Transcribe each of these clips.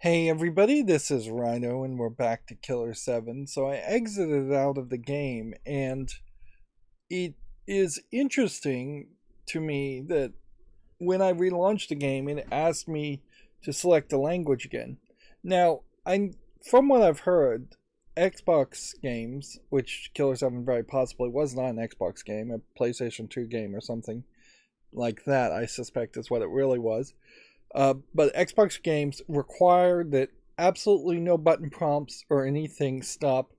Hey everybody, this is Rydo and we're back to killer7. So I exited out of the game and it is interesting to me that when I relaunched the game it asked me to select the language again. Now, from what I've heard, Xbox games, which killer7 very possibly was not an Xbox game, a PlayStation 2 game or something like that, I suspect is what it really was. But Xbox games require that absolutely no button prompts or anything stop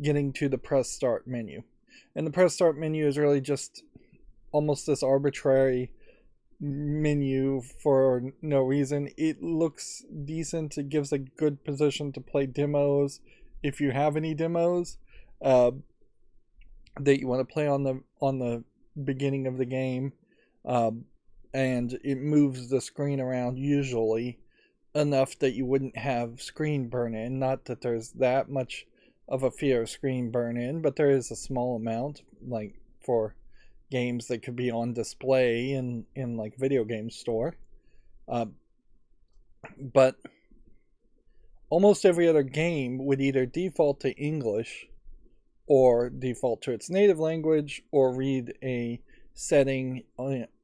getting to the press start menu. And the press start menu is really just almost this arbitrary menu for no reason. It looks decent. It gives a good position to play demos if you have any demos uh, that you want to play on the beginning of the game. And it moves the screen around usually enough that you wouldn't have screen burn in. Not that there's that much of a fear of screen burn in, but there is a small amount, like for games that could be on display in like video game store. But almost every other game would either default to English or default to its native language or read a setting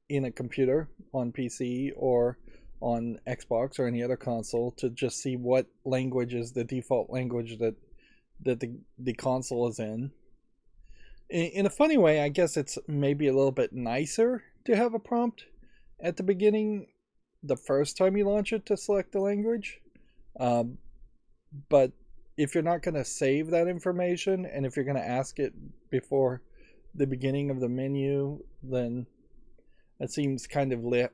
in a computer on PC or on Xbox or any other console to just see what language is the default language that the console is in. In a funny way, I guess it's maybe a little bit nicer to have a prompt at the beginning the first time you launch it to select the language. But if you're not going to save that information and if you're going to ask it before the beginning of the menu, then it seems kind of a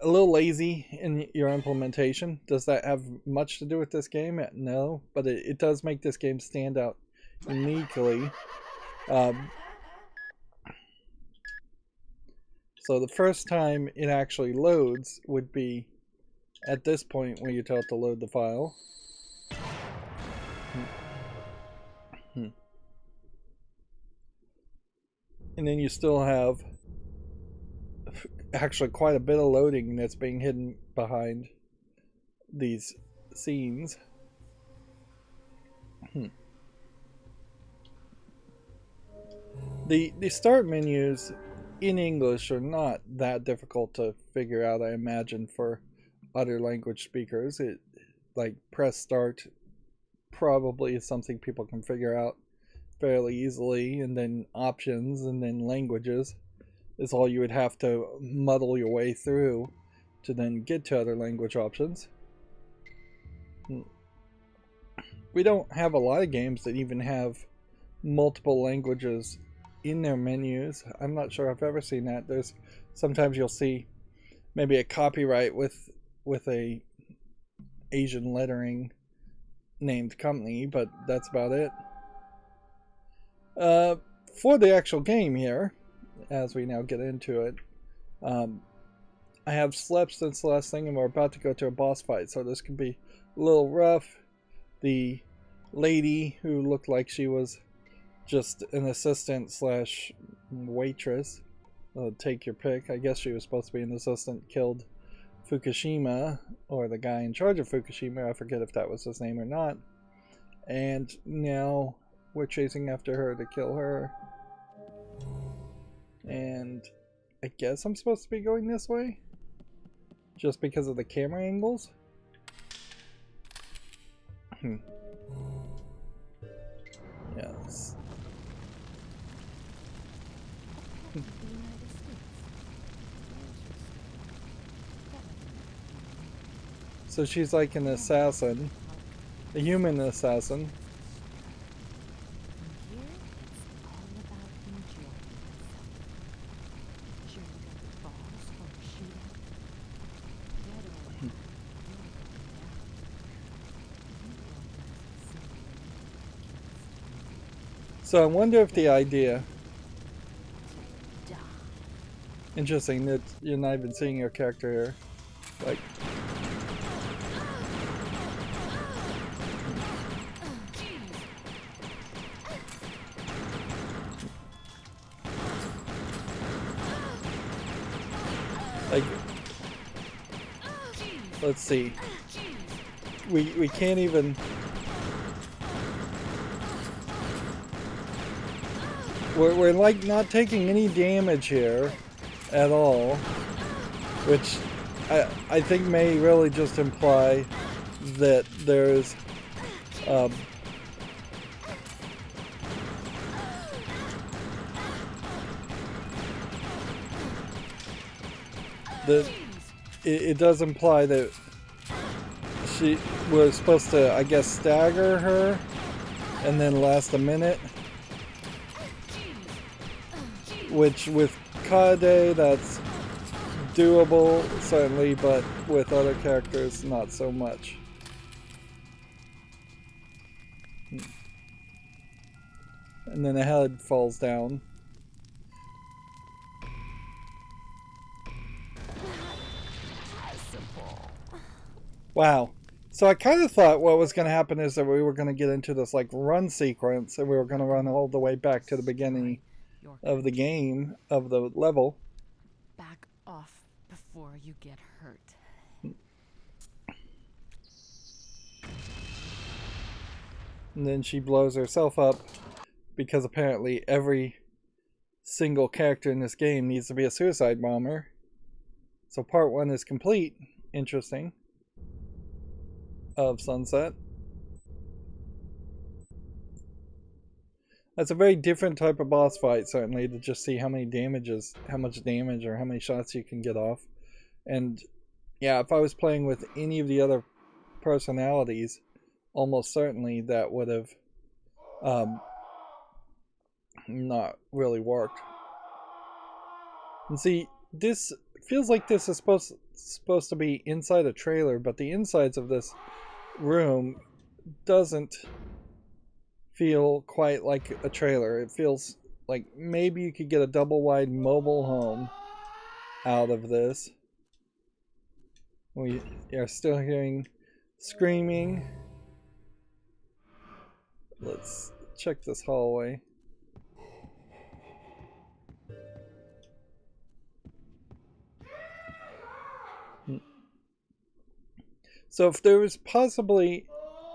little lazy in your implementation. Does that have much to do with this game? No, but it does make this game stand out uniquely. So the first time it actually loads would be at this point where you tell it to load the file. And then you still have actually quite a bit of loading that's being hidden behind these scenes. The start menus in English are not that difficult to figure out, I imagine, for other language speakers. It like press start probably is something people can figure out fairly easily, and then options and then languages is all you would have to muddle your way through to then get to other language options. We don't have a lot of games that even have multiple languages in their menus. I'm not sure I've ever seen that. There's sometimes you'll see maybe a copyright with a Asian lettering named company, but that's about it. For the actual game here, as we now get into it, I have slept since the last thing and we're about to go to a boss fight, so this could be a little rough. The lady who looked like she was just an assistant slash waitress, take your pick, I guess she was supposed to be an assistant, killed Fukushima, or the guy in charge of Fukushima, I forget if that was his name or not, and now we're chasing after her to kill her. And I guess I'm supposed to be going this way just because of the camera angles. Yes. So she's like an assassin, a human assassin. So I wonder if the idea... Interesting that you're not even seeing your character here. Like... Let's see. We can't even... We're like not taking any damage here at all, which I think may really just imply that there's it does imply that we're supposed to, I guess, stagger her and then last a minute. Which with Kade, that's doable, certainly, but with other characters, not so much. And then the head falls down. Wow. So I kind of thought what was going to happen is that we were going to get into this like run sequence and we were going to run all the way back to the beginning of the game, of the level. Back off before you get hurt. And then she blows herself up because apparently every single character in this game needs to be a suicide bomber. So part 1 is complete. Interesting. Of Sunset. That's a very different type of boss fight, certainly, to just see how much damage or how many shots you can get off. And yeah, if I was playing with any of the other personalities, almost certainly that would have not really worked. And see, this feels like this is supposed to be inside a trailer, but the insides of this room doesn't feel quite like a trailer. It feels like maybe you could get a double wide mobile home out of this. We are still hearing screaming. Let's check this hallway. So if there was possibly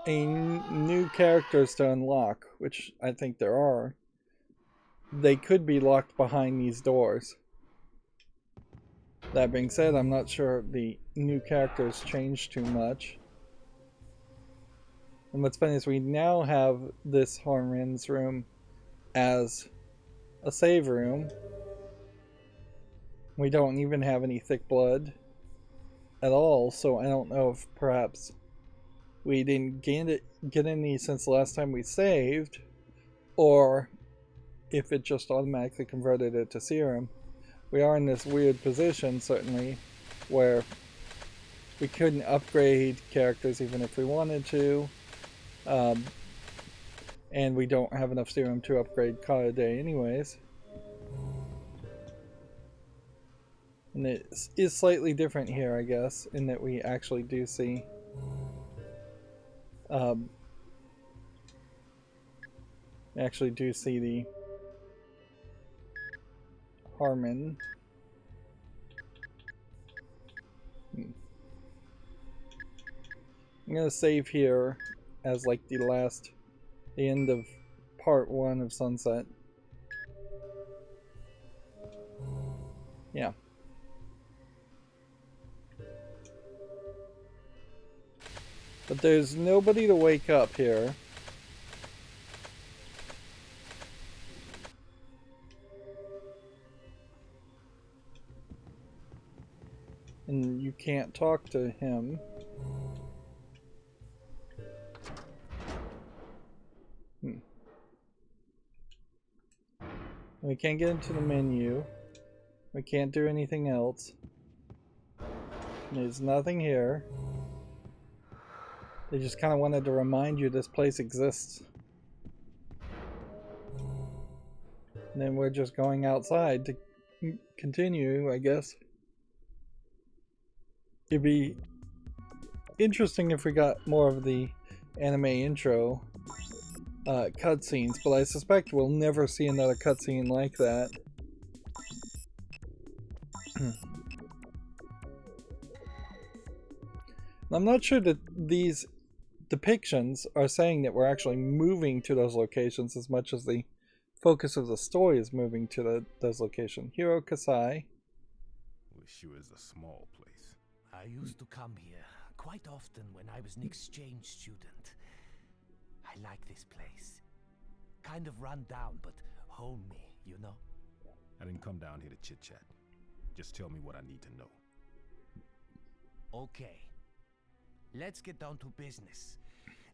new characters to unlock, which I think there are, they could be locked behind these doors. That being said, I'm not sure the new characters change too much. And what's funny is we now have this Harman's room as a save room. We don't even have any thick blood at all, so I don't know if perhaps we didn't get any since the last time we saved, or if it just automatically converted it to serum. We are in this weird position, certainly, where we couldn't upgrade characters even if we wanted to, and we don't have enough serum to upgrade Kade anyways. And it is slightly different here, I guess, in that we actually do see the Harman. I'm gonna save here as like the end of part 1 of Sunset. Yeah. But there's nobody to wake up here. And you can't talk to him. We can't get into the menu. We can't do anything else. There's nothing here. They just kind of wanted to remind you this place exists. And then we're just going outside to continue, I guess. It'd be interesting if we got more of the anime intro cutscenes, but I suspect we'll never see another cutscene like that. I'm not sure that these depictions are saying that we're actually moving to those locations as much as the focus of the story is moving to those locations. Hiro Kasai. Wish you was a small place. I used to come here quite often when I was an exchange student. I like this place. Kind of run down, but homey, you know? I didn't come down here to chit-chat. Just tell me what I need to know. Okay. Let's get down to business.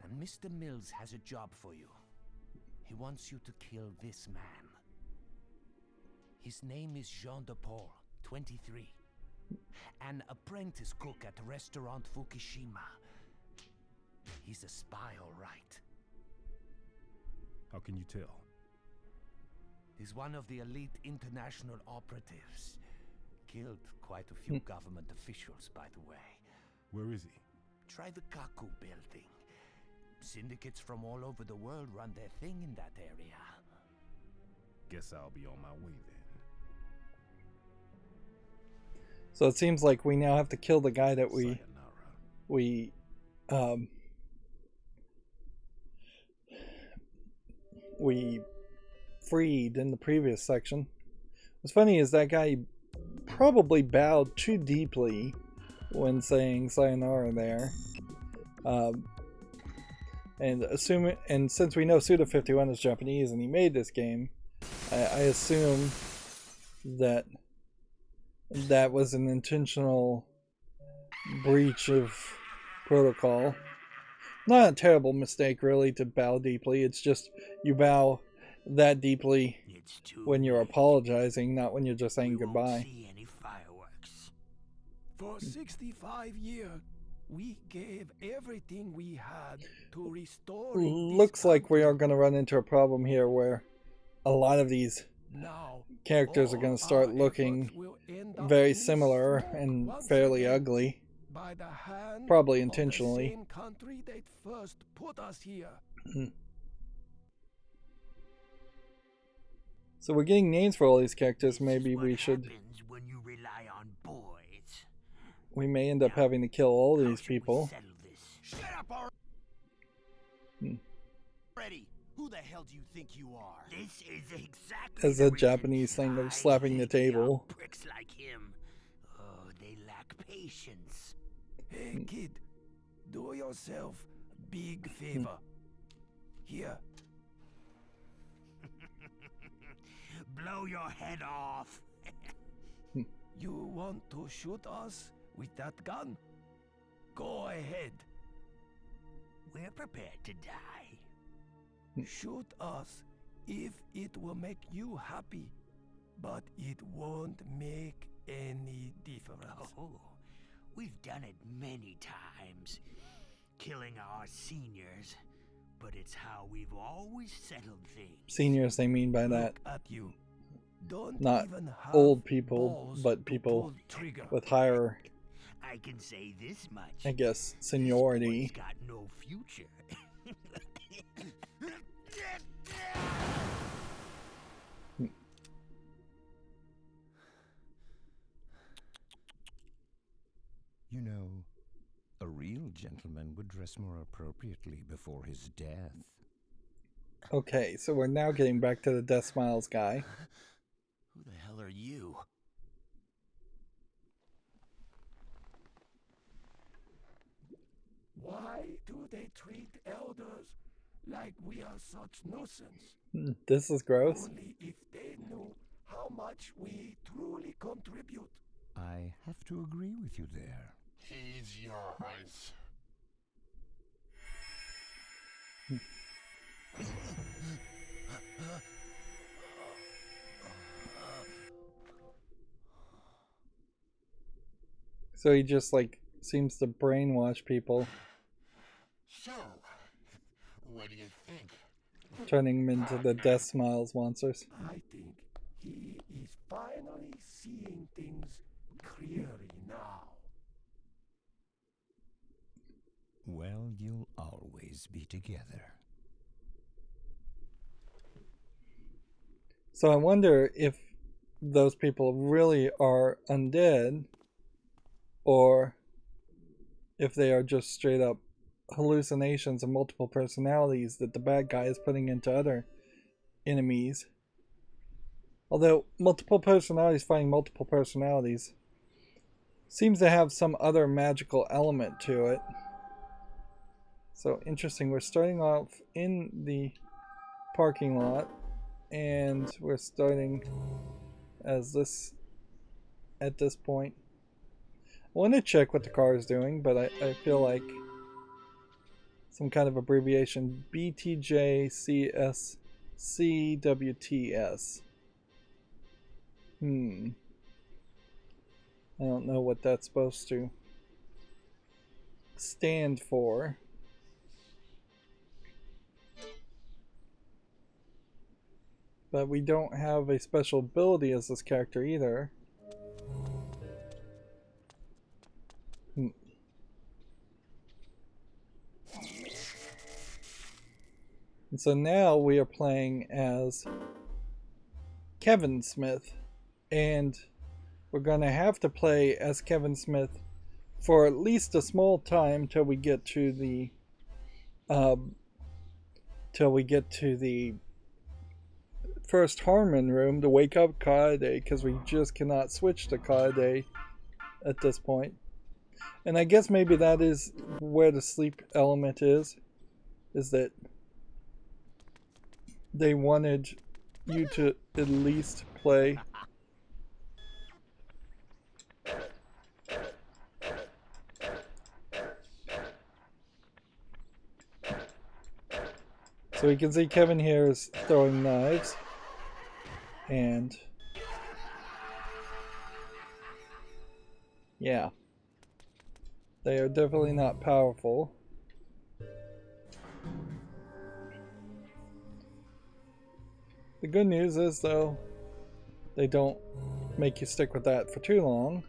And Mr. Mills has a job for you. He wants you to kill this man. His name is Jean de Paul, 23. An apprentice cook at restaurant Fukushima. He's a spy, all right. How can you tell? He's one of the elite international operatives. Killed quite a few government officials, by the way. Where is he? Try the Kaku building. Syndicates from all over the world run their thing in that area. Guess I'll be on my way then. So it seems like we now have to kill the guy that Sayonara. we freed in the previous section. What's funny is that guy probably bowed too deeply when saying sayonara there. And since we know Suda 51 is Japanese and he made this game, I assume that that was an intentional breach of protocol. Not a terrible mistake, really, to bow deeply. It's just you bow that deeply when you're apologizing, not when you're just saying goodbye. See any fireworks. For 65 years, we gave everything we had to restore. Looks like we are going to run into a problem here where a lot of these characters are going to start looking very similar and fairly ugly. By the hand Probably of the intentionally. same country that first put us here. So we're getting names for all these characters. Maybe What we should. happens when you rely on boys. We may end up having to kill all How these should we people. settle this? Shut up already! Who the hell do you think you are? This is exactly As the a reason Japanese thing of I slapping the hate table. young pricks like him. Oh, they lack patience. Hey kid, do yourself a big favor. Here, Blow your head off. you want to shoot us with that gun? Go ahead. We're prepared to die. Shoot us if it will make you happy, but it won't make any difference. Oh, we've done it many times, killing our seniors, but it's how we've always settled things. Seniors, they mean by that. Look at you. Don't Not even have old people, balls but to people pull trigger. with higher, I can say this much. I guess, This seniority. boy's got no future. You know, a real gentleman would dress more appropriately before his death. Okay, so we're now getting back to the Death Smiles guy. Who the hell are you? Why do they treat elders like we are such nuisance? This is gross. Only if they knew how much we truly contribute. I have to agree with you there. He's yours. So he just like seems to brainwash people, So, what do you think? turning them into the Death Smiles monsters. I think he is finally seeing things clearly now. Well, you'll always be together. So I wonder if those people really are undead, or if they are just straight up hallucinations and multiple personalities that the bad guy is putting into other enemies. Although multiple personalities fighting multiple personalities seems to have some other magical element to it. So interesting. We're starting off in the parking lot, and we're starting as this at this point. I want to check what the car is doing, but I feel like some kind of abbreviation. BTJCSCWTS. I don't know what that's supposed to stand for. But we don't have a special ability as this character either. And so now we are playing as Kevin Smith, and we're gonna have to play as Kevin Smith for at least a small time till we get to the first Harman room to wake up Kaede, because we just cannot switch to Kaede at this point. And I guess maybe that is where the sleep element is that they wanted you to at least play. So we can see Kevin here is throwing knives, and yeah, they are definitely not powerful. The good news is, though, they don't make you stick with that for too long.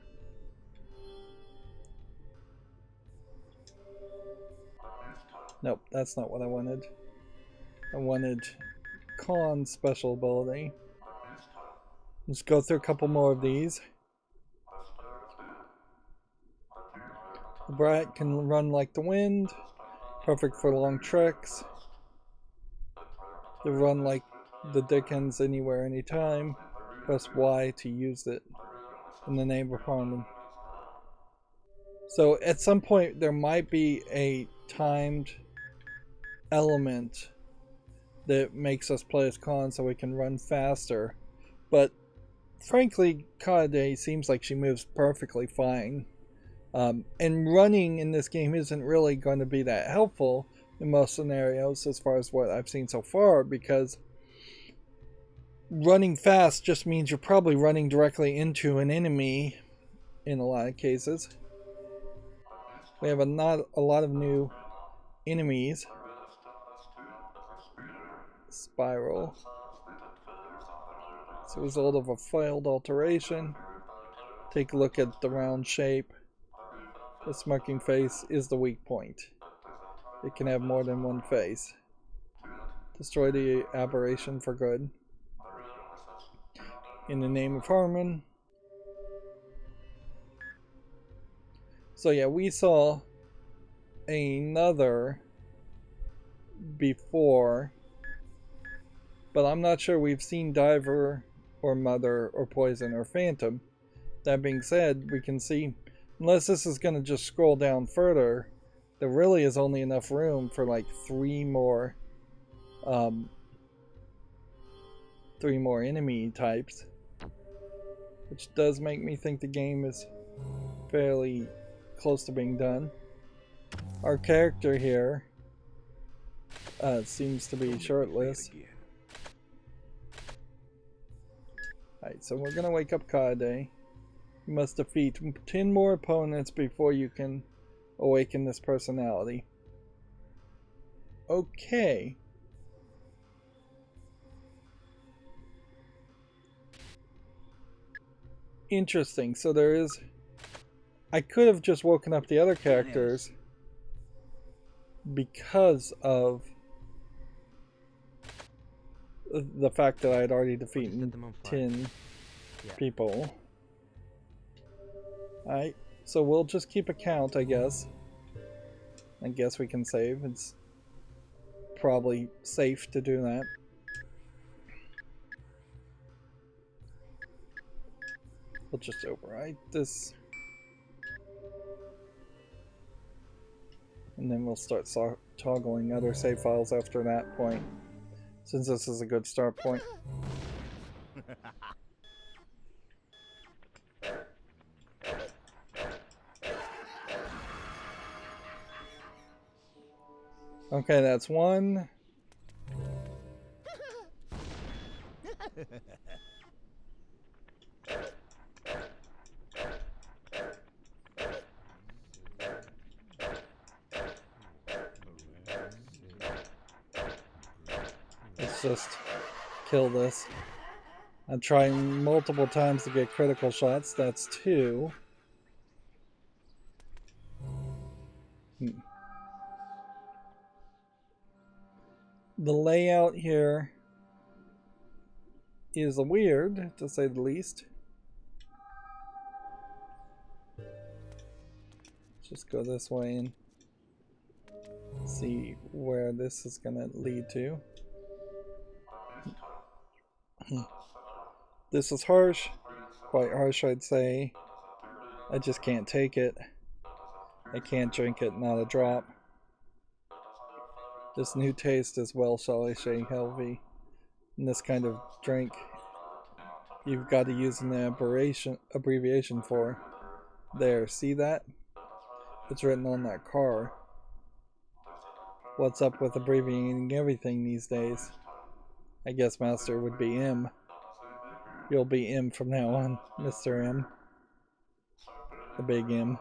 Nope, that's not what I wanted. I wanted Khan's special ability. Let's go through a couple more of these. The brat can run like the wind, perfect for long treks. They run like the Dickens anywhere, anytime. Press Y to use it in the name of Harman. So at some point there might be a timed element that makes us play as Khan so we can run faster. But frankly, Kaede seems like she moves perfectly fine. And running in this game isn't really going to be that helpful in most scenarios as far as what I've seen so far, because running fast just means you're probably running directly into an enemy in a lot of cases. We have not a lot of new enemies. Spiral. It's a result of a failed alteration. Take a look at the round shape. The smirking face is the weak point. It can have more than one face. Destroy the aberration for good. In the name of Harman. So yeah, we saw another before, but I'm not sure we've seen Diver or Mother or Poison or Phantom. That being said, we can see, unless this is going to just scroll down further, there really is only enough room for like three more enemy types, which does make me think the game is fairly close to being done. Our character here seems to be shirtless. Alright, so we're gonna wake up Kaede. You must defeat 10 more opponents before you can awaken this personality. Okay. Interesting. So there is... I could have just woken up the other characters because of the fact that I had already defeated 10 people. Alright, so we'll just keep a count, I guess. I guess we can save. It's probably safe to do that. We'll just override this. And then we'll start toggling other save files after that point, since this is a good start point. Okay, that's one. Let's just kill this. I'm trying multiple times to get critical shots. That's two. The layout here is weird, to say the least. Just go this way and see where this is going to lead to. This is harsh, quite harsh I'd say. I just can't take it. I can't drink it, not a drop. This new taste is, well, shall I say, healthy. In this kind of drink, you've got to use an abbreviation for. There, see that? It's written on that car. What's up with abbreviating everything these days? I guess Master would be M. You'll be M from now on, Mr. M. The big M.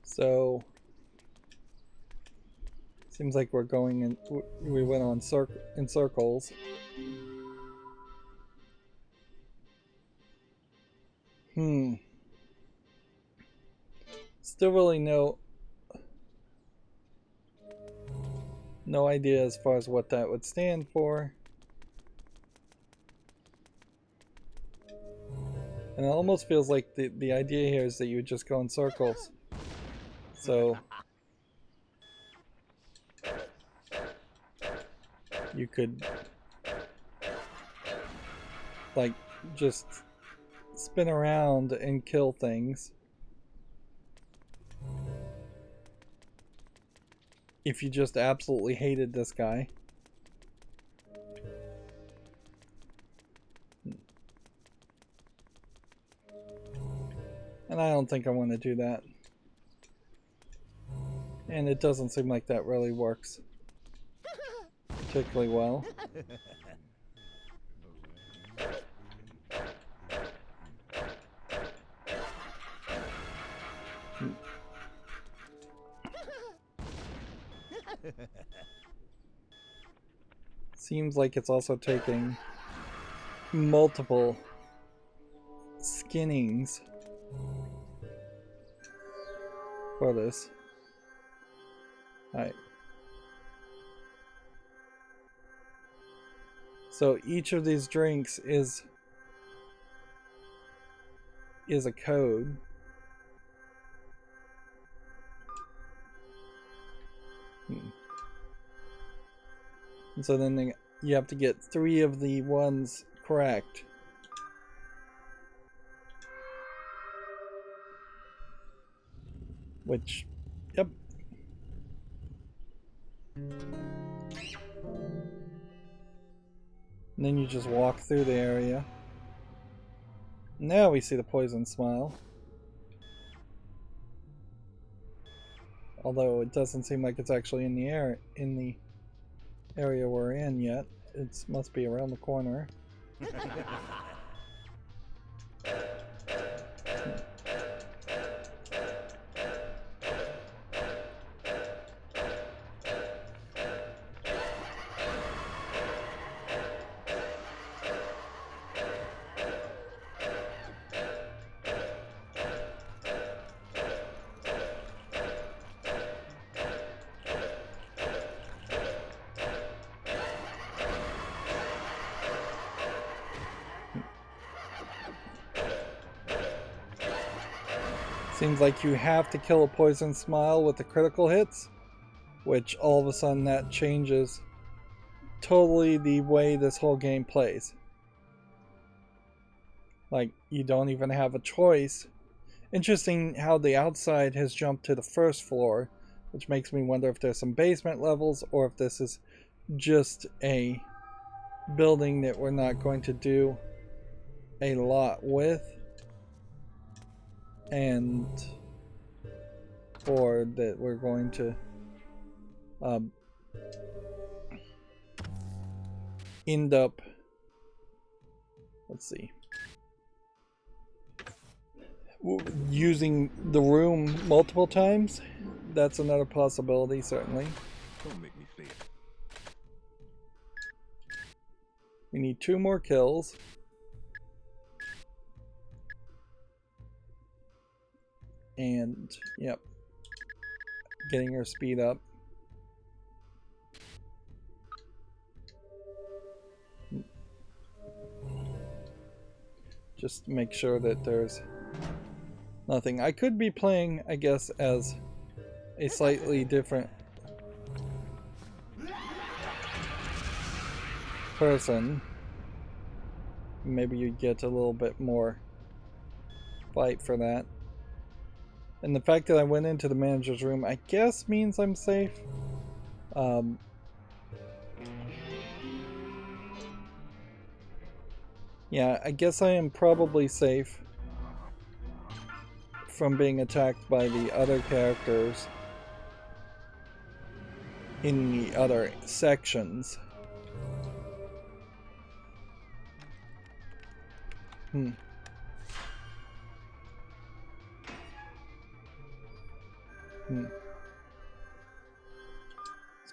So, seems like we're going in. We went on in circles. Still really no idea as far as what that would stand for. And it almost feels like the idea here is that you would just go in circles. So you could like just spin around and kill things if you just absolutely hated this guy. And I don't think I want to do that. And it doesn't seem like that really works particularly well. Seems like it's also taking multiple skinnings for this. Alright. So each of these drinks is a code. And so then you have to get 3 of the ones correct. Which, yep. And then you just walk through the area. Now we see the poison smile. Although it doesn't seem like it's actually in the area we're in yet. It must be around the corner. Seems like you have to kill a poison smile with the critical hits, which all of a sudden that changes totally the way this whole game plays. Like, you don't even have a choice. Interesting how the outside has jumped to the first floor, which makes me wonder if there's some basement levels or if this is just a building that we're not going to do a lot with, and or that we're going to end up, let's see, using the room multiple times. That's another possibility, certainly. Don't make me say it. We need 2 more kills. And, yep. Getting her speed up. Just make sure that there's nothing. I could be playing, I guess, as a slightly different person. Maybe you get a little bit more fight for that. And the fact that I went into the manager's room, I guess, means I'm safe. Yeah, I guess I am probably safe from being attacked by the other characters in the other sections. Let's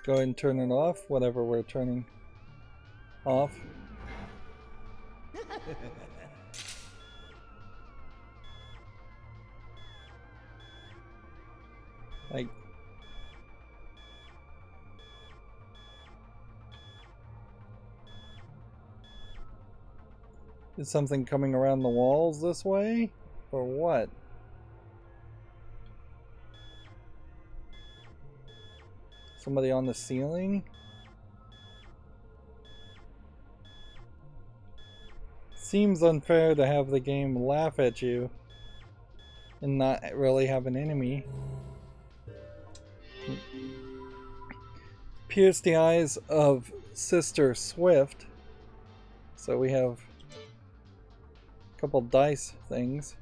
go ahead and turn it off, whatever we're turning off. Like, is something coming around the walls this way? Or what? Somebody on the ceiling? Seems unfair to have the game laugh at you and not really have an enemy. Pierce the eyes of Sister Swift. So we have a couple dice things.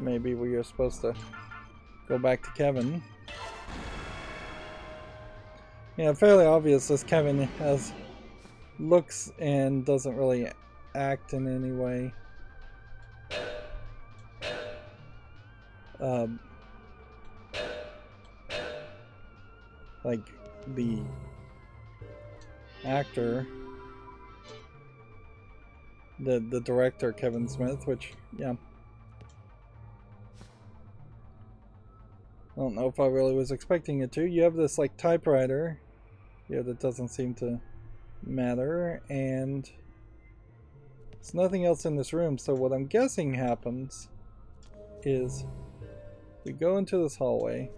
Maybe we are supposed to go back to Kevin. Yeah, fairly obvious this Kevin has looks and doesn't really act in any way. Like the actor, the director Kevin Smith, which, yeah, I don't know if I really was expecting it to. You have this like typewriter, yeah, that doesn't seem to matter, and there's nothing else in this room. So what I'm guessing happens is we go into this hallway,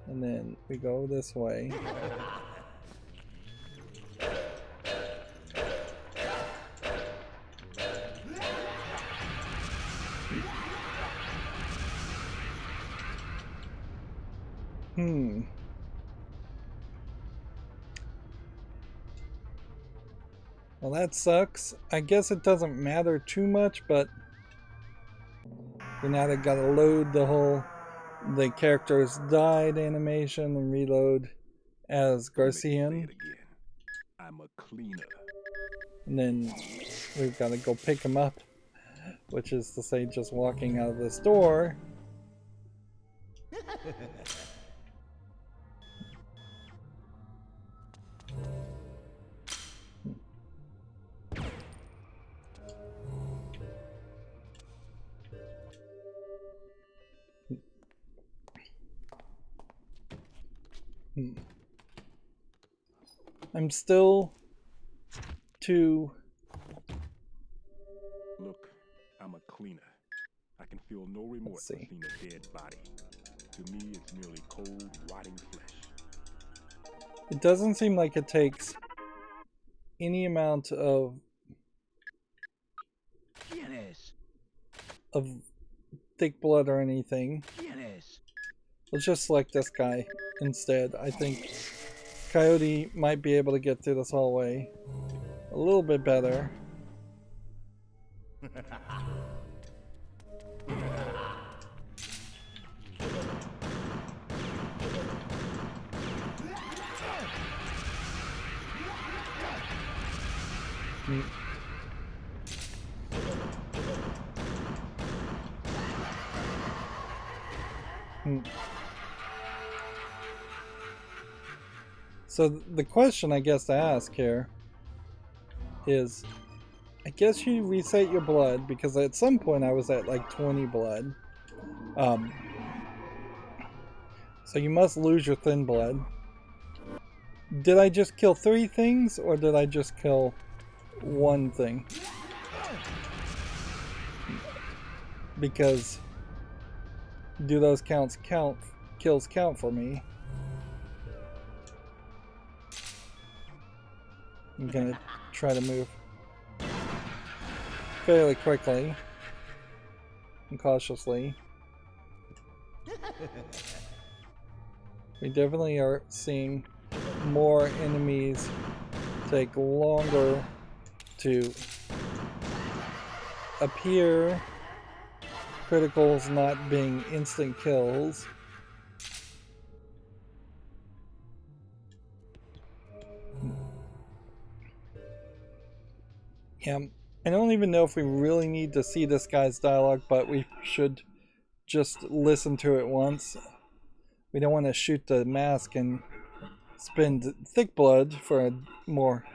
and then we go this way. Well, that sucks. I guess it doesn't matter too much, but we now gotta load the characters died animation and reload as Garcian. I'm a cleaner. And then we've got to go pick him up, which is to say just walking out of this door. I'm still too... Look, I'm a cleaner. I can feel no remorse for seeing a dead body. To me, it's merely cold, rotting flesh. It doesn't seem like it takes any amount of thick blood or anything. Let's just select this guy instead. I think Coyote might be able to get through this hallway a little bit better. So the question I guess to ask here is, I guess you reset your blood, because at some point I was at like 20 blood. So you must lose your thin blood. Did I just kill 3 things, or did I just kill 1 thing? Because do those kills count for me? I'm gonna try to move fairly quickly and cautiously. We definitely are seeing more enemies take longer to appear. Criticals not being instant kills. Yeah, I don't even know if we really need to see this guy's dialogue, but we should just listen to it once. We don't want to shoot the mask and spend thick blood for a more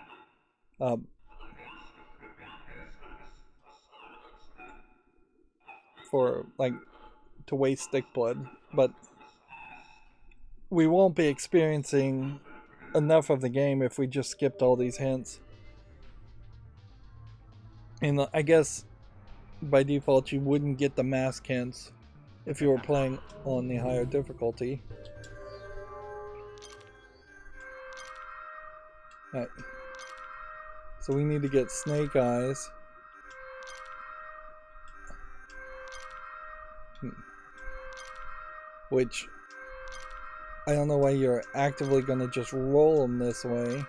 for like to waste thick blood, but we won't be experiencing enough of the game if we just skipped all these hints. And I guess by default you wouldn't get the mask hints if you were playing on the higher difficulty. Alright. So we need to get Snake Eyes. Which, I don't know why you're actively going to just roll them this way.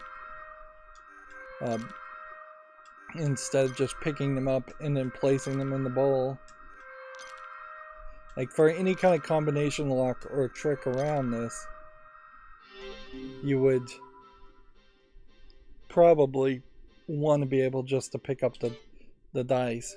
Instead of just picking them up and then placing them in the bowl. Like for any kind of combination lock or trick around this, you would probably want to be able just to pick up the dice.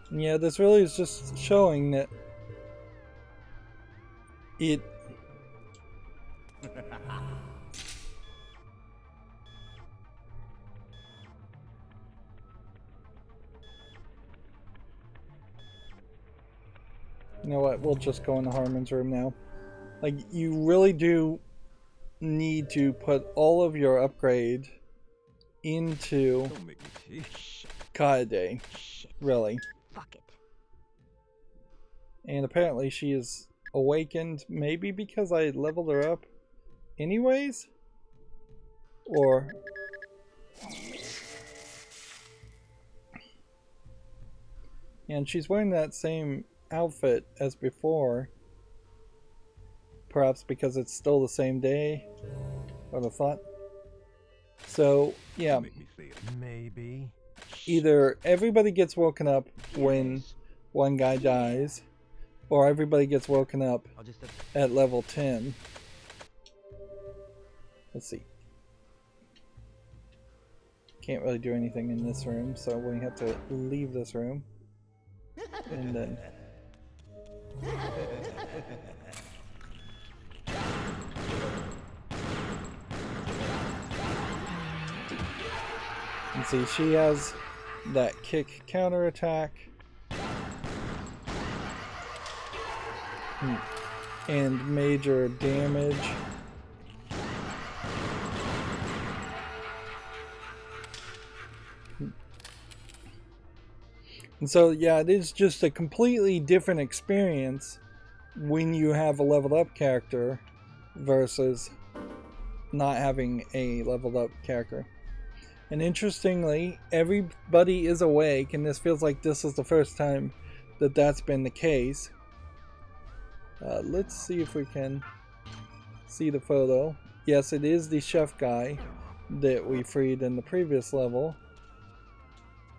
Yeah, this really is just showing that it you know what, we'll just go into Harman's room now. Like, you really do need to put all of your upgrade into Kaede. Really. Fuck it. And apparently she is awakened, maybe because I leveled her up anyways? Or... and she's wearing that same outfit as before. Perhaps because it's still the same day, I would have thought. So, yeah. Maybe. Either everybody gets woken up when one guy dies, or everybody gets woken up at level 10. Let's see. Can't really do anything in this room, so we have to leave this room. And then... And see, she has that kick counterattack. And major damage. And so, yeah, it is just a completely different experience when you have a leveled up character versus not having a leveled up character. And interestingly, everybody is awake, and this feels like this is the first time that that's been the case. Let's see if we can see the photo. Yes, it is the chef guy that we freed in the previous level.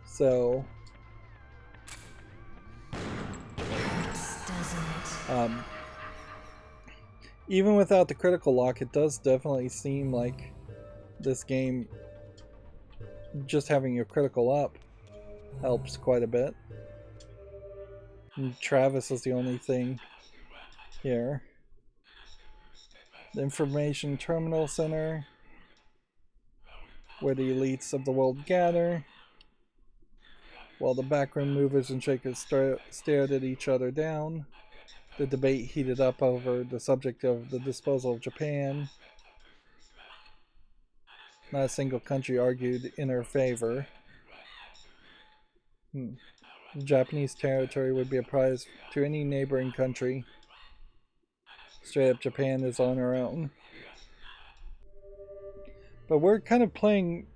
So... even without the critical lock, it does definitely seem like this game, just having your critical up helps quite a bit. And Travis is the only thing here. The Information Terminal Center, where the elites of the world gather, while the backroom movers and shakers stared at each other down. The debate heated up over the subject of the disposal of Japan. Not a single country argued in her favor. Japanese territory would be a prize to any neighboring country. Straight up, Japan is on her own. But we're kind of playing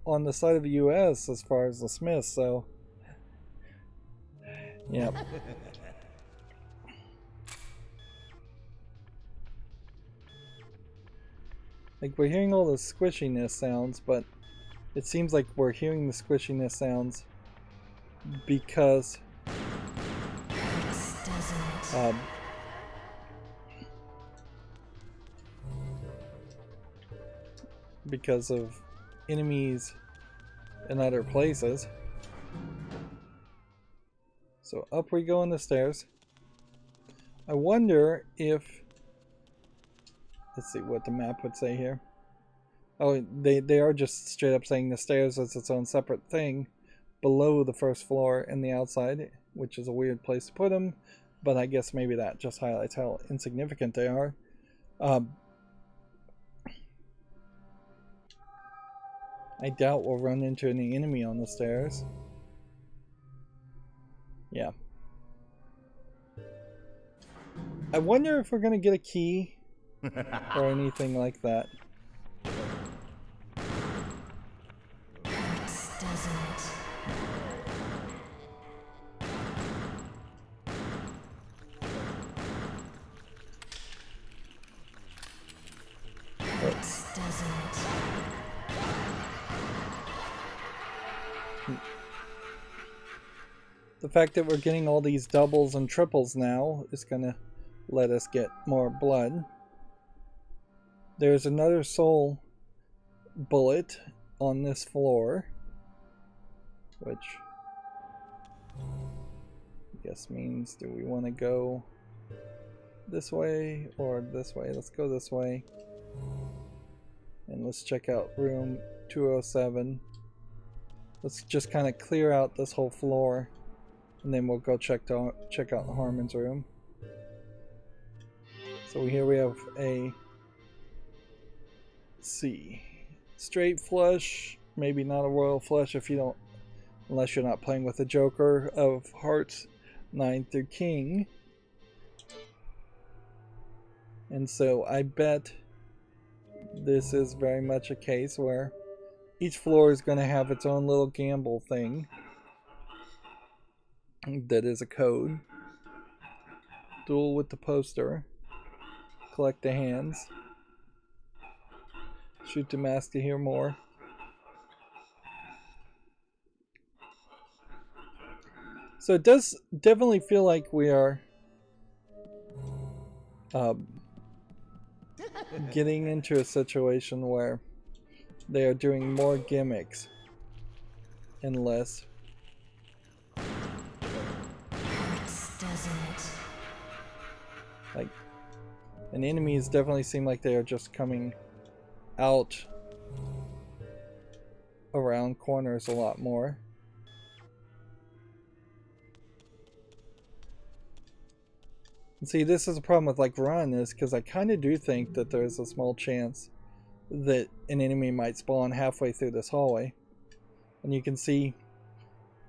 on the side of the US as far as the Smiths, so... yeah. Like, we're hearing all the squishiness sounds, but it seems like we're hearing the squishiness sounds because because of enemies in other places. So up we go on the stairs. I wonder if... let's see what the map would say here. Oh, they are just straight up saying the stairs is its own separate thing below the first floor and the outside, which is a weird place to put them, but I guess maybe that just highlights how insignificant they are. I doubt we'll run into any enemy on the stairs. Yeah. I wonder if we're gonna get a key or anything like that. The fact that we're getting all these doubles and triples now is gonna let us get more blood. There's another soul bullet on this floor, which I guess means, do we want to go this way or this way? Let's go this way. And let's check out room 207. Let's just kind of clear out this whole floor, and then we'll go check out Harman's room. So here we have a... let's see, straight flush, maybe not a royal flush if you don't, unless you're not playing with the Joker of Hearts 9 through King. And so I bet this is very much a case where each floor is going to have its own little gamble thing that is a code. Duel with the poster. Collect the hands. Shoot the mask to hear more. So it does definitely feel like we are getting into a situation where they are doing more gimmicks Unless... Hurts, doesn't it? Like, and enemies definitely seem like they are just coming out around corners a lot more. And see, this is a problem with like Run, is because I kind of do think that there's a small chance that an enemy might spawn halfway through this hallway. And you can see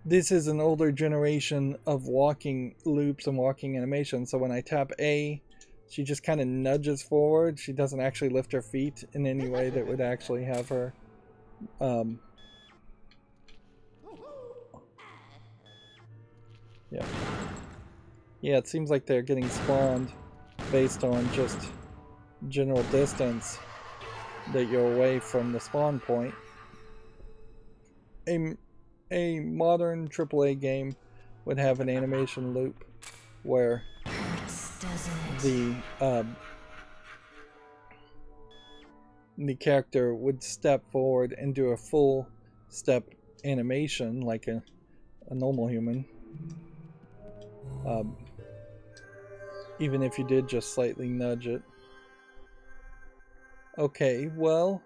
this is an older generation of walking loops and walking animation. So when I tap A, she just kind of nudges forward. She doesn't actually lift her feet in any way that would actually have her yeah. Yeah, it seems like they're getting spawned based on just general distance that you're away from the spawn point. A modern AAA game would have an animation loop where the character would step forward and do a full step animation like a normal human. Even if you did just slightly nudge it. Okay, well...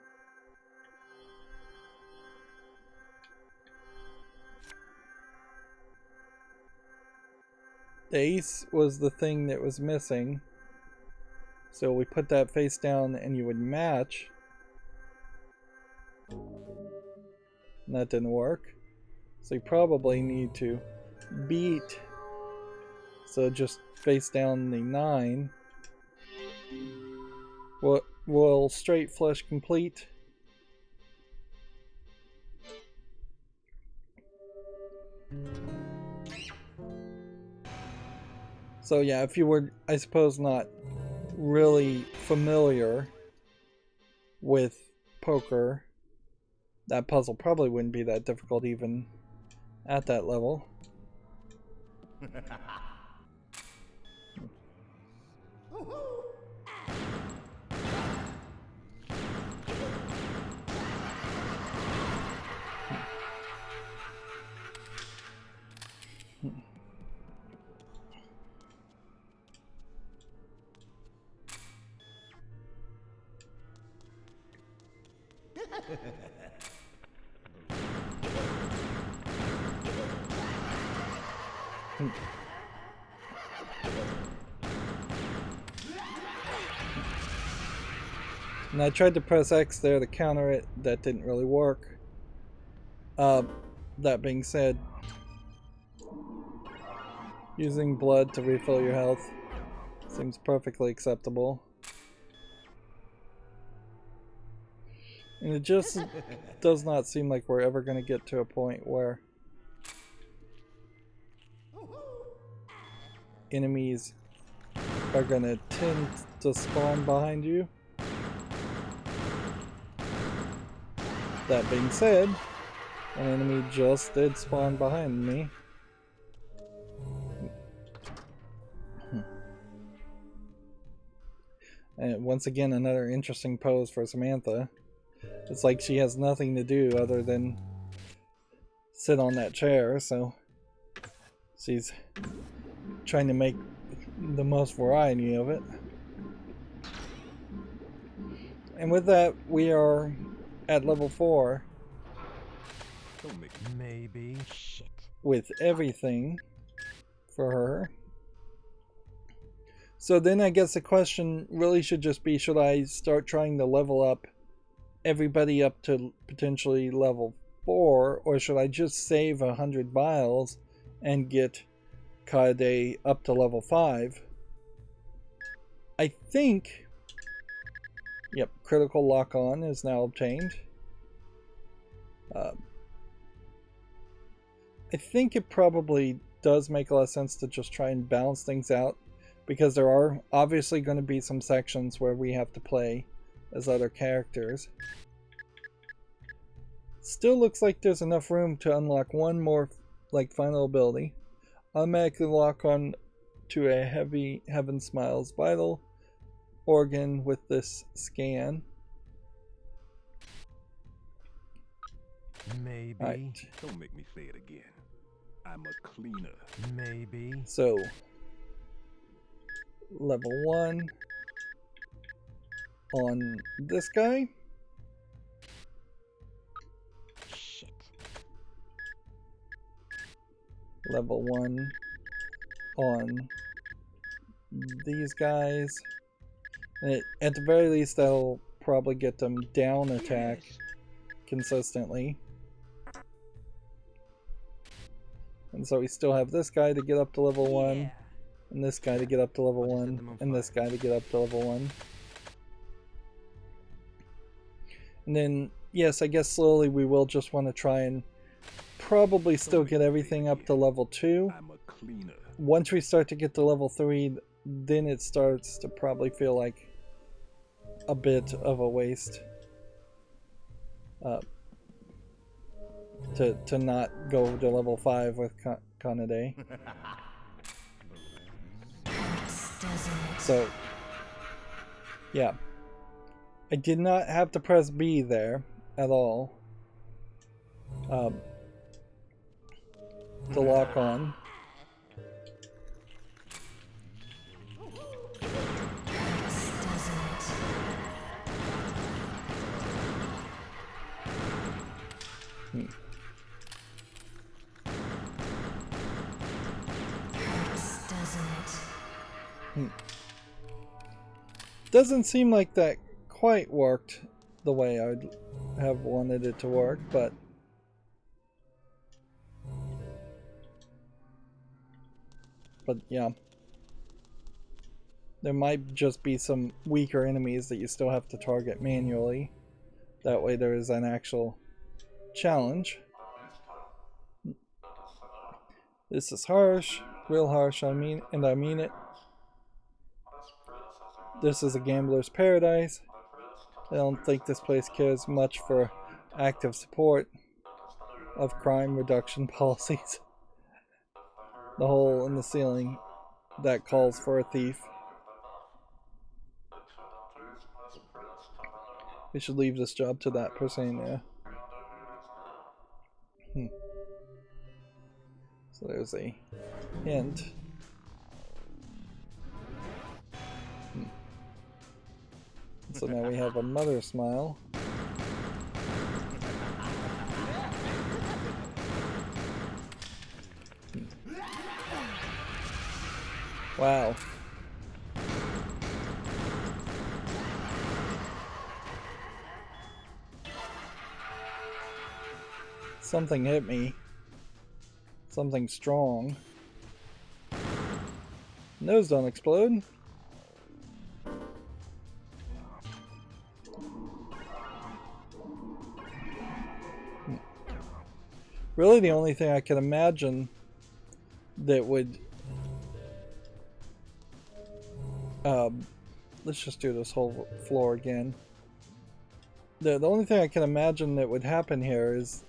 the ace was the thing that was missing. So we put that face down and you would match. And that didn't work. So you probably need to beat. So just face down the 9. Will straight flush complete? So yeah, if you were, I suppose, not really familiar with poker, that puzzle probably wouldn't be that difficult even at that level. And I tried to press X there to counter it. That didn't really work. That being said, using blood to refill your health seems perfectly acceptable. And it just does not seem like we're ever going to get to a point where enemies are going to tend to spawn behind you. That being said, an enemy just did spawn behind me. And once again, another interesting pose for Samantha. It's like she has nothing to do other than sit on that chair, so she's trying to make the most variety of it. And with that, we are at level 4. Maybe. Shit. With everything for her. So then I guess the question really should just be, should I start trying to level up everybody up to potentially level 4, or should I just save 100 vials and get Kaede up to level 5? I think, yep, critical lock on is now obtained. I think it probably does make a lot of sense to just try and balance things out, because there are obviously going to be some sections where we have to play as other characters. Still looks like there's enough room to unlock one more final ability. Automatically lock on to a heavy Heaven Smiles vital organ with this scan. Maybe. Right. Don't make me say it again. I'm a cleaner. Maybe. So, level 1 on this guy. Shit. Level 1 on these guys. And at the very least, that'll probably get them down attack consistently. And so we still have this guy to get up to level 1, and this guy to get up to level 1, and this guy to get up to level 1. And then, yes, I guess slowly we will just want to try and probably still get everything up to level 2. I'm a cleaner. Once we start to get to level 3, then it starts to probably feel like a bit of a waste. To not go to level 5 with Kanade. So, yeah. I did not have to press B there at all. To lock on. Doesn't seem like that quite worked the way I'd have wanted it to work, but yeah. There might just be some weaker enemies that you still have to target manually. That way there is an actual challenge. This is harsh, real harsh, I mean it. This is a gambler's paradise. I don't think this place cares much for active support of crime reduction policies. The hole in the ceiling that calls for a thief. We should leave this job to that person, yeah. So there's a hint. So now we have a mother smile. Wow. Something hit me. Something strong. Nose don't explode. Really, the only thing I can imagine that would... let's just do this whole floor again. The only thing I can imagine that would happen here is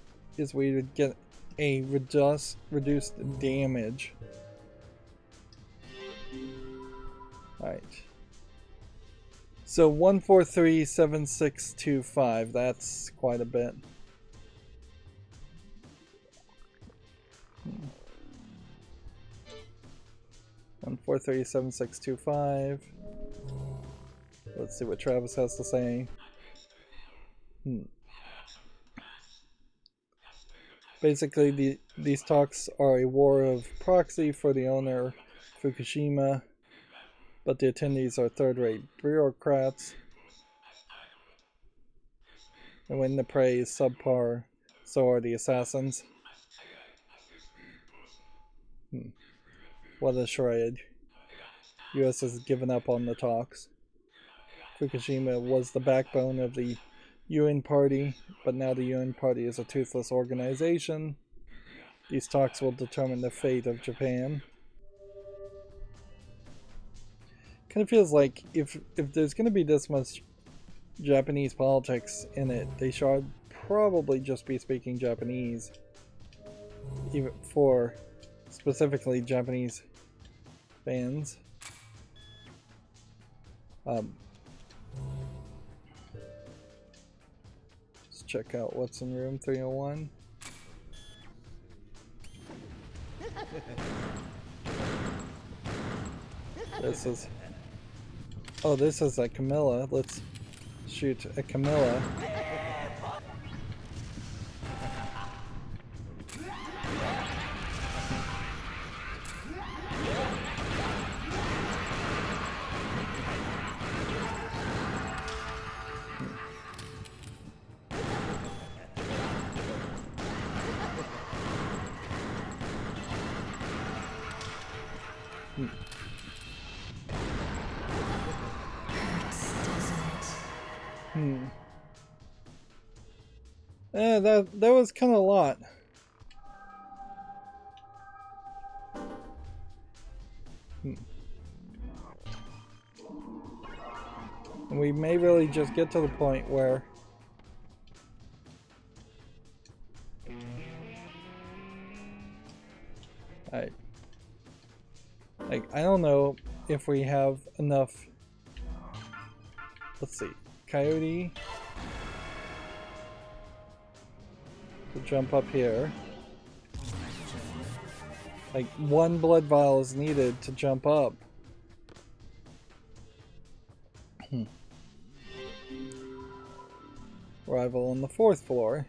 we would get a reduced damage. Alright. So 1437625, that's quite a bit. 1437625. Let's see what Travis has to say. Basically, these talks are a war of proxy for the owner, Fukushima, but the attendees are third-rate bureaucrats. And when the prey is subpar, so are the assassins. What a charade. US has given up on the talks. Fukushima was the backbone of the UN Party, but now the UN Party is a toothless organization. These talks will determine the fate of Japan. Kind of feels like if there's going to be this much Japanese politics in it, they should probably just be speaking Japanese, even for specifically Japanese fans. check out what's in room 301. This is... Oh, this is a Camilla. Let's shoot a Camilla. That was kind of a lot. And we may really just get to the point where I don't know if we have enough. Let's see, Coyote to jump up here. Like, one blood vial is needed to jump up. Arrival on the 4th floor.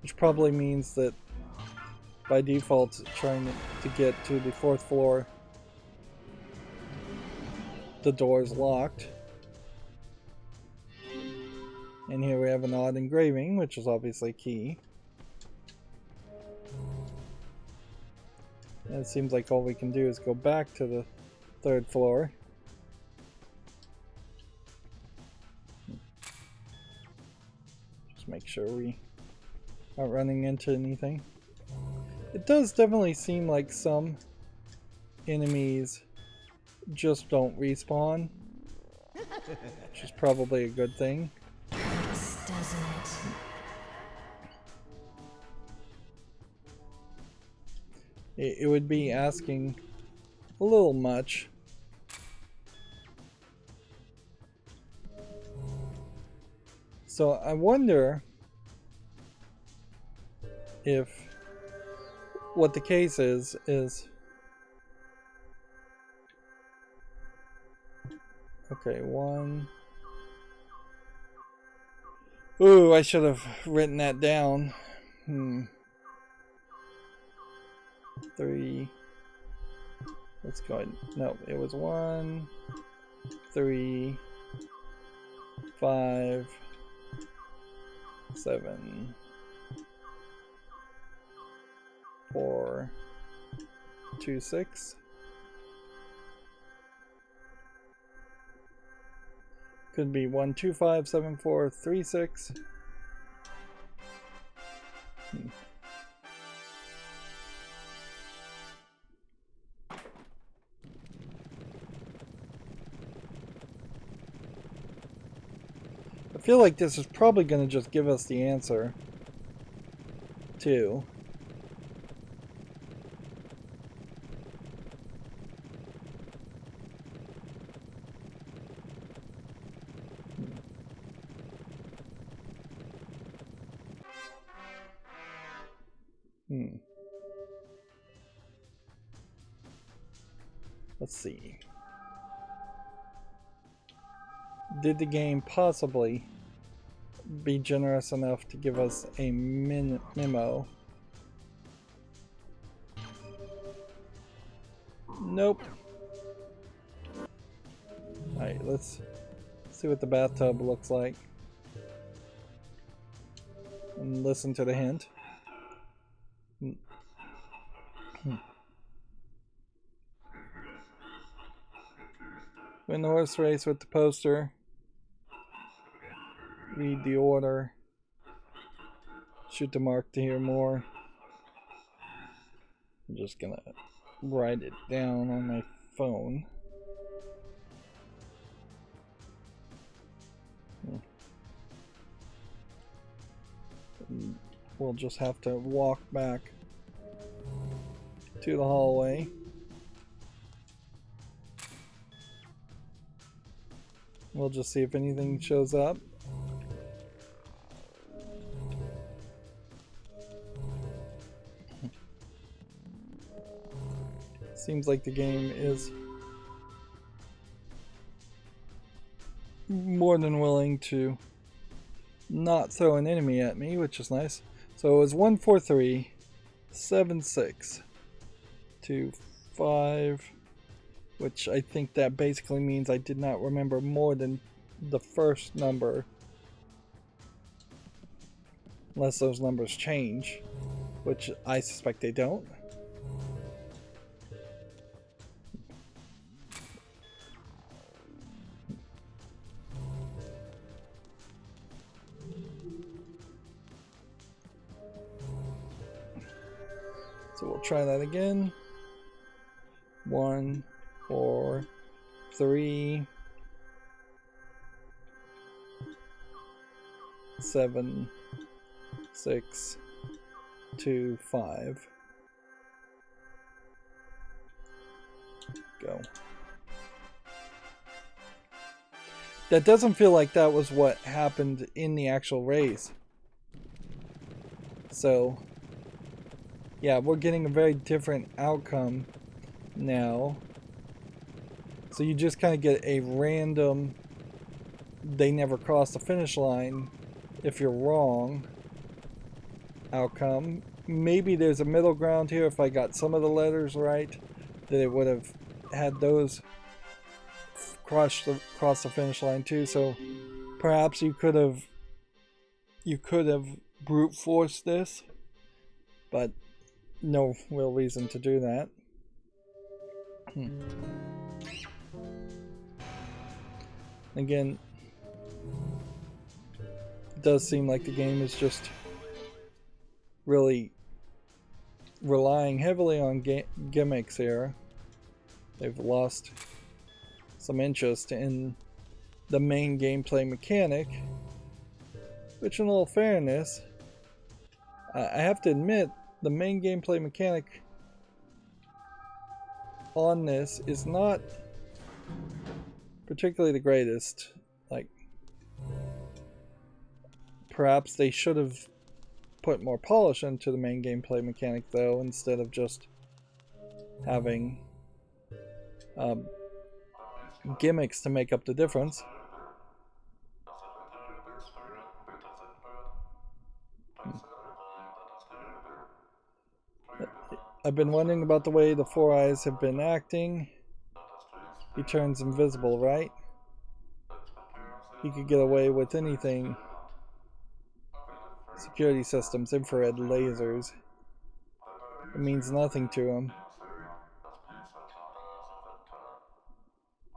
Which probably means that by default trying to get to the 4th floor, the door is locked. And here we have an odd engraving, which is obviously key. And it seems like all we can do is go back to the 3rd floor. Just make sure we aren't running into anything. It does definitely seem like some enemies just don't respawn, which is probably a good thing. It would be asking a little much. So I wonder if what the case is okay, one. Ooh, I should have written that down. 3. Let's go ahead. No, it was 1, 3, 5, 7, 4, 2, 6. Could be 1, 2, 5, 7, 4, 3, 6. I feel like this is probably going to just give us the answer too. Let's see. Did the game possibly be generous enough to give us a memo? Nope. Alright, let's see what the bathtub looks like. And listen to the hint. Win the horse race with the poster. Read the order. Shoot the mark to hear more. I'm just gonna write it down on my phone. We'll just have to walk back to the hallway. We'll just see if anything shows up. Seems like the game is more than willing to not throw an enemy at me, which is nice. So it was 143, 76, 25, which I think that basically means I did not remember more than the first number, unless those numbers change, which I suspect they don't. So we'll try that again. 1, 4, 3, 7, 6, 2, 5. Go. That doesn't feel like that was what happened in the actual race. So yeah, we're getting a very different outcome now. So you just kind of get a random, they never crossed the finish line if you're wrong outcome. Maybe there's a middle ground here if I got some of the letters right, that it would have had those cross the finish line too. So perhaps you could have brute forced this, but no real reason to do that. Again, it does seem like the game is just really relying heavily on gimmicks here. They've lost some interest in the main gameplay mechanic, which in all fairness, I have to admit, the main gameplay mechanic on this is not particularly the greatest. Like, perhaps they should have put more polish into the main gameplay mechanic though, instead of just having gimmicks to make up the difference. I've been wondering about the way the Four Eyes have been acting. He turns invisible, right? He could get away with anything. Security systems, infrared lasers. It means nothing to him.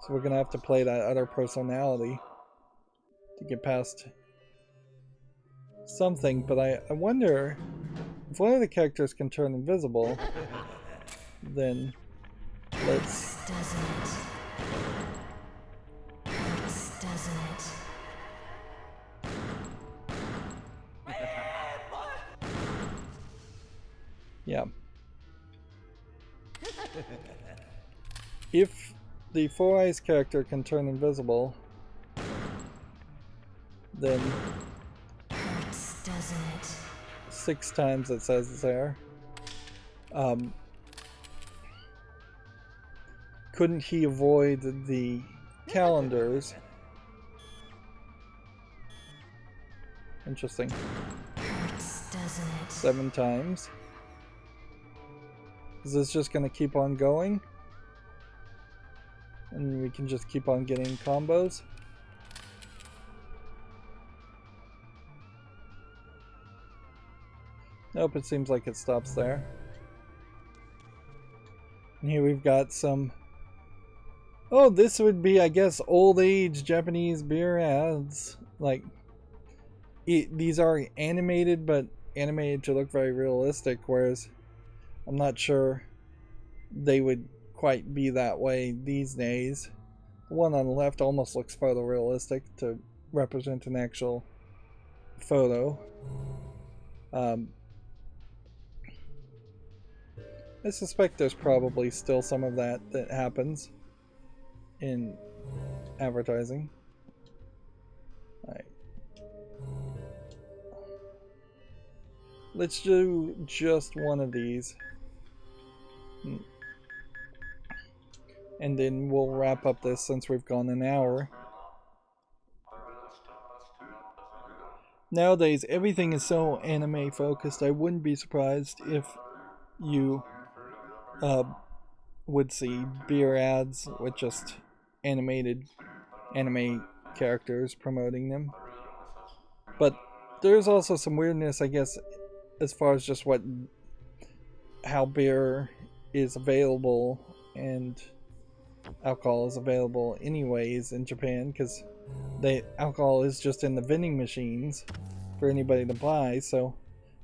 So we're gonna have to play that other personality to get past something, but I wonder if one of the characters can turn invisible, then let's... Yeah. If the Four Eyes character can turn invisible, then 6 times it says there. Couldn't he avoid the calendars? Interesting. 7 times. Is this just going to keep on going? And we can just keep on getting combos? Nope, it seems like it stops there. And here we've got some... Oh, this would be, I guess, old age Japanese beer ads. Like, these are animated, but animated to look very realistic, whereas I'm not sure they would quite be that way these days. The one on the left almost looks photorealistic to represent an actual photo. I suspect there's probably still some of that happens in advertising. let's do just one of these. And then we'll wrap up this since we've gone an hour. Nowadays, everything is so anime focused, I wouldn't be surprised if you would see beer ads with just animated anime characters promoting them. But there's also some weirdness, I guess, as far as just how beer is available and alcohol is available anyways in Japan, because alcohol is just in the vending machines for anybody to buy, so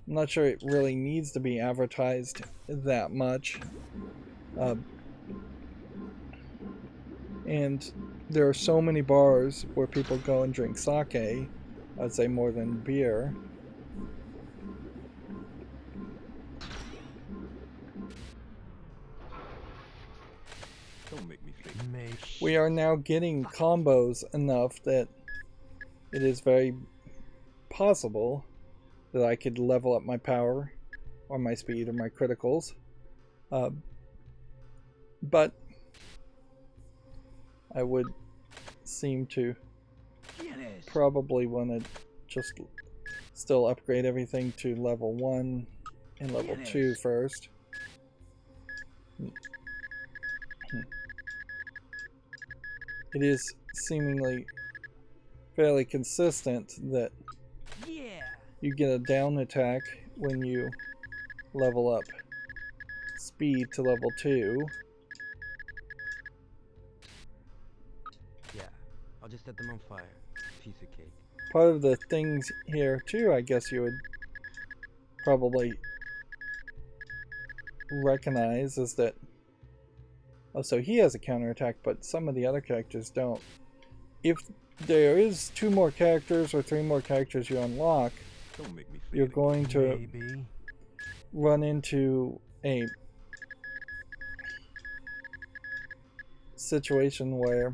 I'm not sure it really needs to be advertised that much. And there are so many bars where people go and drink sake, I'd say more than beer. Don't make me think. We are now getting combos enough that it is very possible that I could level up my power or my speed or my criticals. But I would seem to probably want to just still upgrade everything to level 1 and level 2 first. It is seemingly fairly consistent that you get a down attack when you level up speed to level 2. Yeah, I'll just set them on fire. Piece of cake. Part of the things here too, I guess you would probably recognize is that so he has a counterattack, but some of the other characters don't. If there is 2 more characters or 3 more characters you unlock, you're going to run into a situation where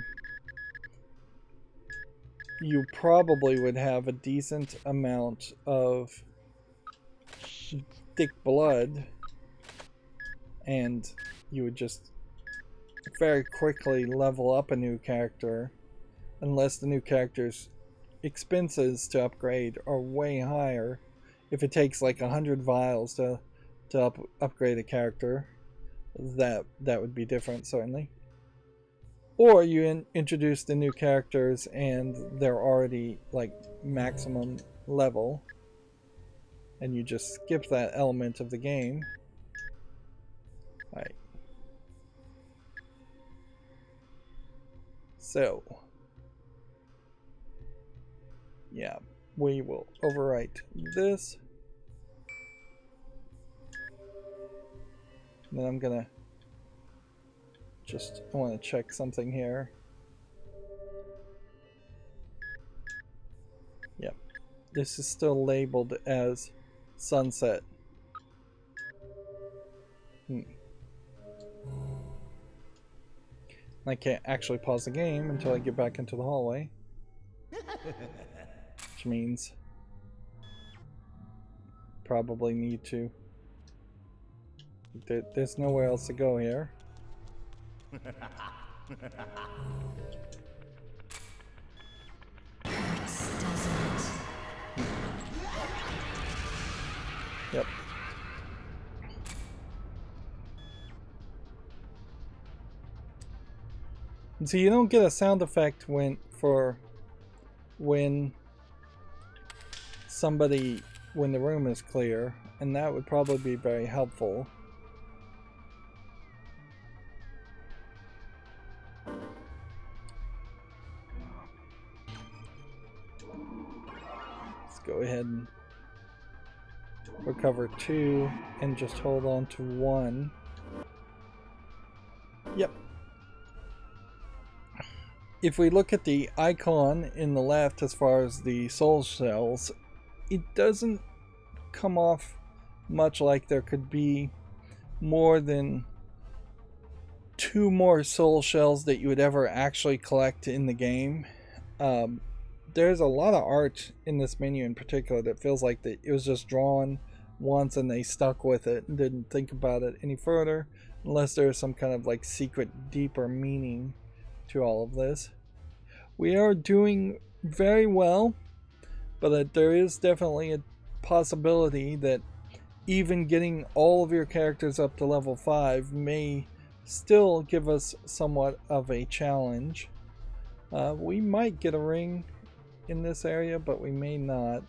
you probably would have a decent amount of thick blood, and you would just very quickly level up a new character, unless the new character's expenses to upgrade are way higher. If it takes like 100 vials to upgrade a character, that would be different, certainly. Or you introduce the new characters and they're already like maximum level, and you just skip that element of the game. Alright. So, yeah, we will overwrite this. And then I'm gonna I want to check something here. Yep, this is still labeled as sunset. I can't actually pause the game until I get back into the hallway. Which means probably need to. There's nowhere else to go here. Yep. So you don't get a sound effect when the room is clear, and that would probably be very helpful. Let's go ahead and recover 2 and just hold on to 1. Yep. If we look at the icon in the left as far as the soul shells, it doesn't come off much like there could be more than 2 more soul shells that you would ever actually collect in the game. There's a lot of art in this menu in particular that feels like it was just drawn once and they stuck with it and didn't think about it any further, unless there's some kind of like secret, deeper meaning to all of this. We are doing very well, but there is definitely a possibility that even getting all of your characters up to level 5 may still give us somewhat of a challenge. We might get a ring in this area, but we may not.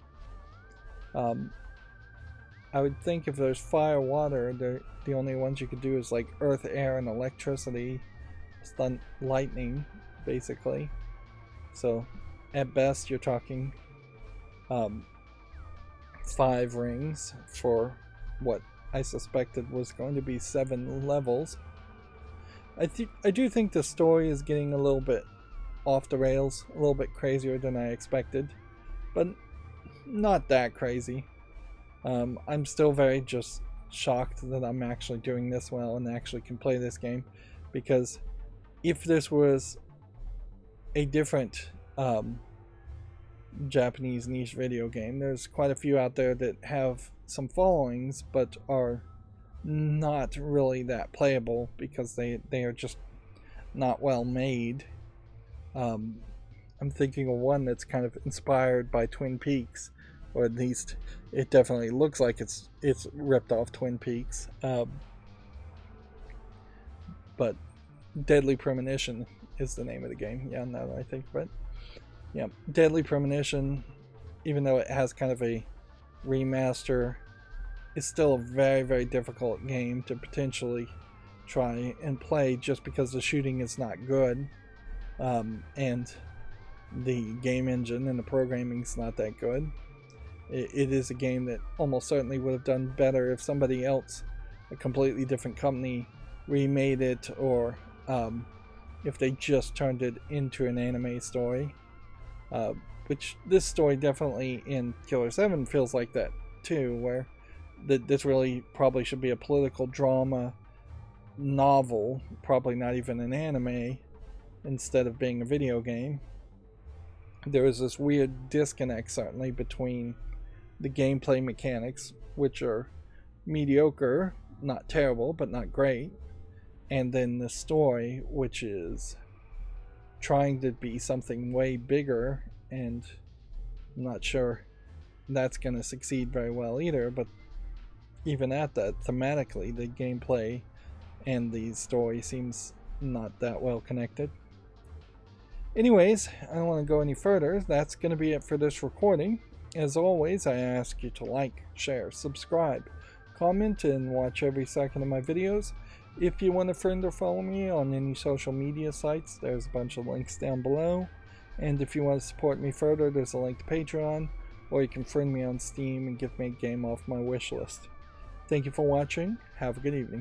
I would think if there's fire, water, the only ones you could do is like earth, air, and electricity, stun, lightning, basically. So at best you're talking 5 rings for what I suspected was going to be 7 levels. I do think the story is getting a little bit off the rails, a little bit crazier than I expected, but not that crazy. I'm still very just shocked that I'm actually doing this well and actually can play this game, because if this was a different Japanese niche video game, there's quite a few out there that have some followings but are not really that playable because they are just not well made. I'm thinking of one that's kind of inspired by Twin Peaks, or at least it definitely looks like it's ripped off Twin Peaks. But Deadly Premonition is the name of the game. Yeah, now that I think of it. Yeah, Deadly Premonition, even though it has kind of a remaster, is still a very, very difficult game to potentially try and play just because the shooting is not good. And the game engine and the programming is not that good. It is a game that almost certainly would have done better if somebody else, a completely different company, remade it, or if they just turned it into an anime story. Which this story definitely in Killer7 feels like that too, where this really probably should be a political drama novel, probably not even an anime, instead of being a video game. There is this weird disconnect certainly between the gameplay mechanics, which are mediocre, not terrible, but not great, and then the story, which is trying to be something way bigger, and I'm not sure that's going to succeed very well either. But even at that, thematically, the gameplay and the story seems not that well connected. Anyways, I don't want to go any further. That's going to be it for this recording. As always, I ask you to like, share, subscribe, comment, and watch every second of my videos. If you want to friend or follow me on any social media sites, there's a bunch of links down below. And if you want to support me further, there's a link to Patreon, or you can friend me on Steam and give me a game off my wish list. Thank you for watching. Have a good evening.